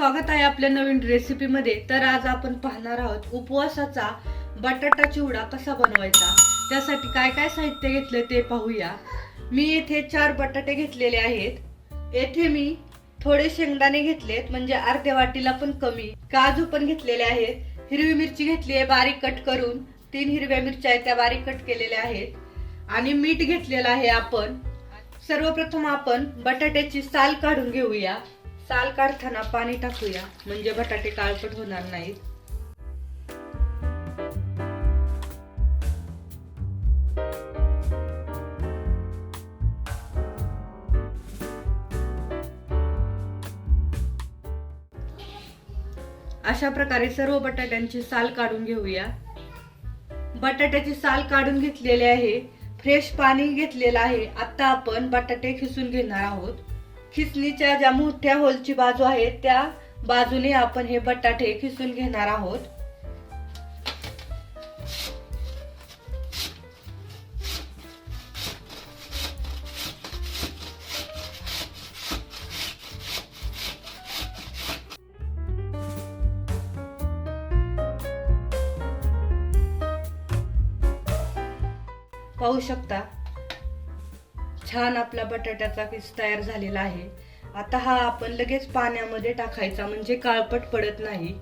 स्वागत आहे आपल्या नवीन रेसिपीमध्ये। तर आज आपण पाहणार आहोत उपवासाचा बटाटा चिवडा कसा बनवायचा। त्यासाठी काय काय साहित्य घेतले ते पाहूया। मी येथे 4 बटाटे घेतलेले आहेत। येथे मी थोडे शेंगदाणे घेतलेत, म्हणजे अर्ध्या वाटीला पण कमी। काजू पण घेतलेले आहेत। हिरवी मिरची घेतली आहे बारीक कट करून। 3 हिरव्या मिरच्या आहेत त्या बारीक कट केलेल्या आहेत। आणि मीठ घेतलेलं आहे आपण। सर्वप्रथम आपण बटाट्याची साल काढून घेऊया। साल काढताना पाणी टाकूया, म्हणजे बटाटे काळपट होणार नाहीत। अशा प्रकारे सर्व बटाट्यांची साल काढून घेऊया। बटाट्याची साल काढून घेतलेली आहे। फ्रेश पाणी घेतलेलं आहे। आता आपण बटाटे खिसून घेणार आहोत। खिसणीच्या ज्या मोठ्या होलची बाजू आहे त्या बाजूने आपण हे बटाटे खिसून घेणार आहोत। पाहू शकता छान आपला बटाट्याचा किस तयार झालेला आहे। आता हा आपण लगेच पाण्यामध्ये टाकायचा, म्हणजे काळपट पडत नाही।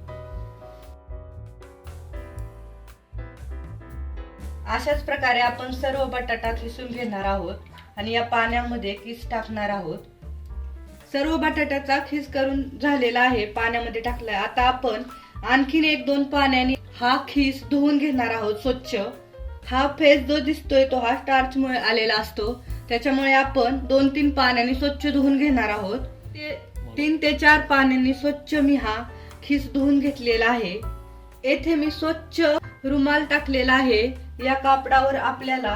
अशाच प्रकारे आपण सर्व बटाटा खिसून घेणार आहोत आणि या पाण्यामध्ये किस टाकणार आहोत। सर्व बटाट्याचा खिस करून झालेला आहे, पाण्यामध्ये टाकलाय। आता आपण आणखीन 1-2 पाण्याने हा खिस धुवून घेणार आहोत स्वच्छ। हा फेस जो दिसतोय तो हा स्टार्च मुळे आलेला असतो, त्याच्यामुळे आपण 2-3 पाण्याने स्वच्छ धुवून घेणार आहोत। 3 ते 4 पाण्याने स्वच्छ मी हा खिस धुवून घेतलेला आहे। येथे मी स्वच्छ रुमाल टाकलेला आहे। या कापडावर आपल्याला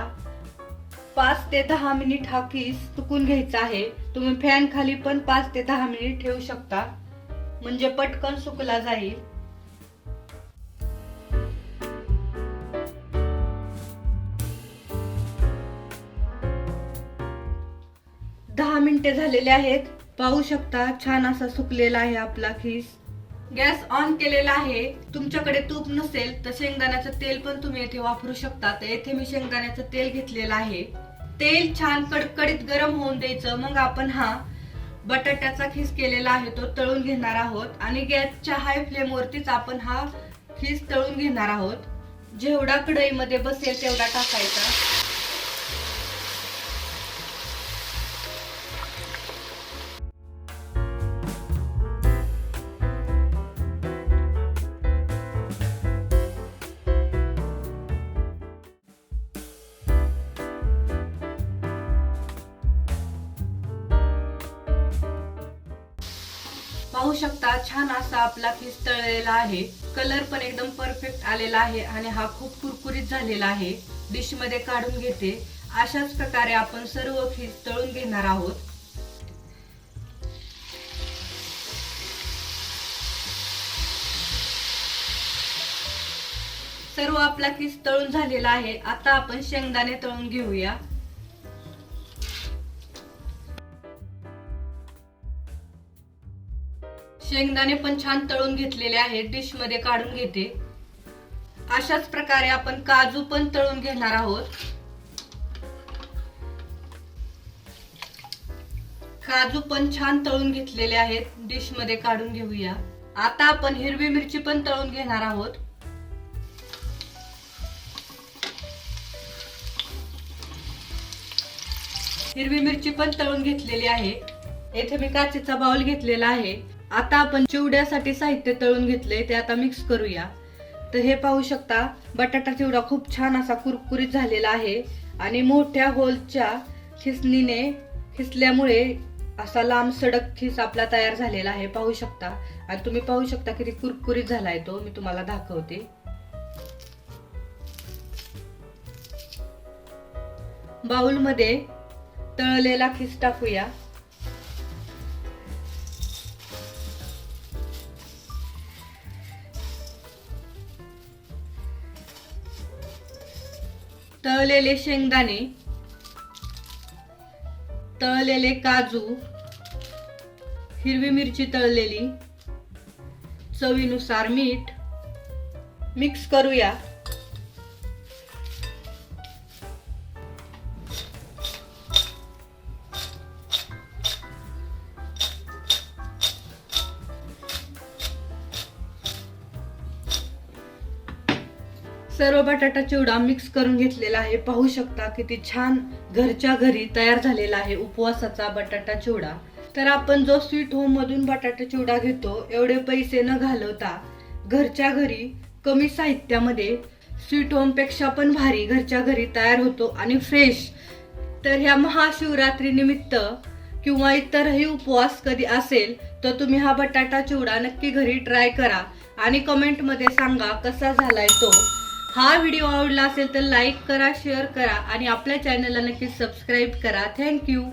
5 ते 10 मिनिट हा खिस सुकून घ्यायचा आहे। तुम्ही फॅन खाली पण 5 ते 10 मिनिट ठेवू शकता, म्हणजे पटकन सुकला जाईल। 10 मिनिटे झालेले आहेत। पाहू शकता छान असा सुकलेला आहे आपला खिस। गॅस ऑन केलेला आहे। तुमच्याकडे तूप नसेल तर शेंगदाण्याचं तेल पण तुम्ही येथे वापरू शकता। तर येथे मी शेंगदाण्याचं तेल घेतलेलं आहे। तेल छान कडकडीत गरम होऊन द्यायचं, मग आपण हा बटाट्याचा खिस केलेला आहे तो तळून घेणार आहोत। आणि गॅसच्या हाय फ्लेम वरतीच आपण हा खिस तळून घेणार आहोत। जेवढा कढईमध्ये बसेल तेवढा टाकायचा। पाहू शकता छान असा आपला खिस तळलेला आहे। कलर पण एकदम परफेक्ट आलेला आहे आणि हा खूप कुरकुरीत झालेला आहे। डिश मध्ये काढून घेते। अशाच प्रकारे आपण सर्व खिस तळून घेणार आहोत। सर्व आपला खिस तळून झालेला आहे। आता आपण शेंगदाणे तळून घेऊया। शेंगदाणे पण छान तळून घेतलेले आहेत। डिश मध्ये काढून घेते। अशाच प्रकारे आपण काजू पण तळून घेणार आहोत। काजू पण छान तळून घेतलेले आहेत। डिश मध्ये काढून घेऊया। आता आपण हिरवी मिरची पण तळून घेणार आहोत। हिरवी मिरची पण तळून घेतलेली आहे। येथे मी काचेचा बाउल घेतलेला आहे। आता आपण चिवड्यासाठी साहित्य तळून घेतले ते आता मिक्स करूया। तर हे पाहू शकता बटाटा चिवडा खूप छान असा कुरकुरीत झालेला आहे आणि मोठ्या होलच्या खिसणीने खिसल्यामुळे असा लांब सडक खिस आपला तयार झालेला आहे। पाहू शकता आणि तुम्ही पाहू शकता किती कुरकुरीत झालाय तो। मी तुम्हाला दाखवते। बाउल मध्ये तळलेला खिस टाकूया। तळलेले शेंगदाणे, तळलेले काजू, हिरवी मिरची तळलेली, चवीनुसार मीठ मिक्स करूया। सर्व बटाटा चिवडा मिक्स करून घेतलेला आहे। पाहू शकता किती छान घरच्या घरी तयार झालेला आहे उपवासाचा बटाटा चिवडा। तर आपण जो स्वीट होम मधून बटाटा चिवडा घेतो एवढे पैसे न घालवता घरच्या घरी कमी साहित्यामध्ये स्वीट होम पेक्षा पण भारी घरच्या घरी तयार होतो आणि फ्रेश। तर ह्या महाशिवरात्री निमित्त किंवा इतरही उपवास कधी असेल तर तुम्ही हा बटाटा चिवडा नक्की घरी ट्राय करा आणि कमेंट मध्ये सांगा कसा झालाय तो। हा व्हिडिओ आवडला असेल तर लाईक करा, शेअर करा आणि आपल्या चॅनलला नक्की सबस्क्राईब करा। थँक्यू।